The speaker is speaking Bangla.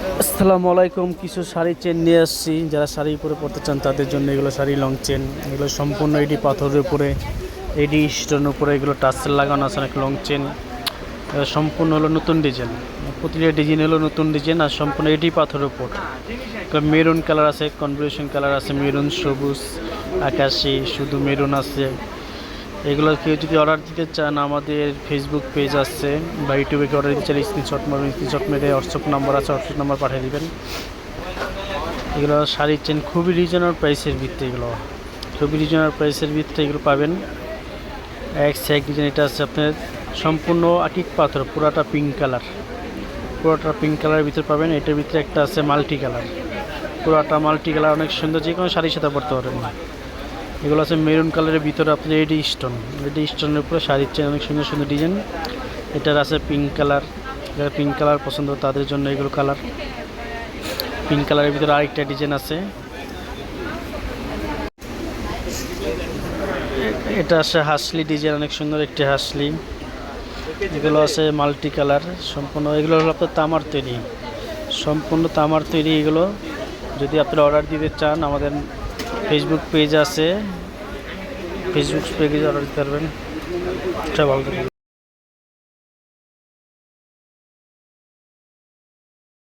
আসসালামু আলাইকুম। কিছু শাড়ি চেন নিয়ে আসছি, যারা শাড়ি পরে পরতে চান তাদের জন্য। এগুলো শাড়ি লং চেন, এগুলো সম্পূর্ণ এডি পাথরের উপরে, এডি স্টোনের উপরে এগুলো টাসেল লাগানো আছে। অনেক লং চেন, সম্পূর্ণ হলো নতুন ডিজাইন। প্রতিটা ডিজাইন হলো নতুন ডিজাইন আর সম্পূর্ণ এডি পাথরের উপর। মেরুন কালার আছে, কনভার্সন কালার আছে, মেরুন, সবুজ, আকাশি, শুধু মেরুন আছে। এগুলো কেউ যদি অর্ডার দিতে চান, আমাদের ফেসবুক পেজ আছে বা ইউটিউবে কেউ অর্ডার দিতে চান, স্ক্রিনশট মারবেন, স্ক্রিনশট মেরে হোয়াটসঅ্যাপ নাম্বার আছে, হোয়াটসঅ্যাপ নাম্বার পাঠিয়ে দেবেন। এগুলো শাড়ির চেন খুবই রিজনেবল প্রাইসের ভিত্তি, এগুলো খুবই রিজনেবল প্রাইসের ভিত্তি এগুলো পাবেন। এক সে এক ডিজাইন এটা আছে আপনার সম্পূর্ণ আকিক পাথর, পুরাটা পিঙ্ক কালার, পুরোটা পিঙ্ক কালারের ভিতরে পাবেন। এটার ভিতরে একটা আছে মাল্টি কালার, পুরাটা মাল্টি কালার, অনেক সুন্দর, যে কোনো শাড়ির সাথে পরতে পারেন। এগুলো আছে মেরুন কালারের ভিতরে আপনার এডি স্টোন, এডি স্টোনের উপরে শাড়ির চেন, অনেক সুন্দর সুন্দর ডিজাইন। এটার আছে পিঙ্ক কালার, যারা পিঙ্ক কালার পছন্দ তাদের জন্য এগুলো কালার। পিঙ্ক কালারের ভিতরে আরেকটা ডিজাইন আছে, এটা আছে হাসলি ডিজাইন, অনেক সুন্দর একটি হাসলি। এগুলো আছে মাল্টি কালার সম্পূর্ণ, এগুলো হলো আপনার তামার তৈরি, সম্পূর্ণ তামার তৈরি। এগুলো যদি আপনারা অর্ডার দিতে চান, আমাদের ফেসবুক পেজ আছে, ফেসবুক পেজে অর্ডার দিতে পারবেন। ভালো থাকবেন।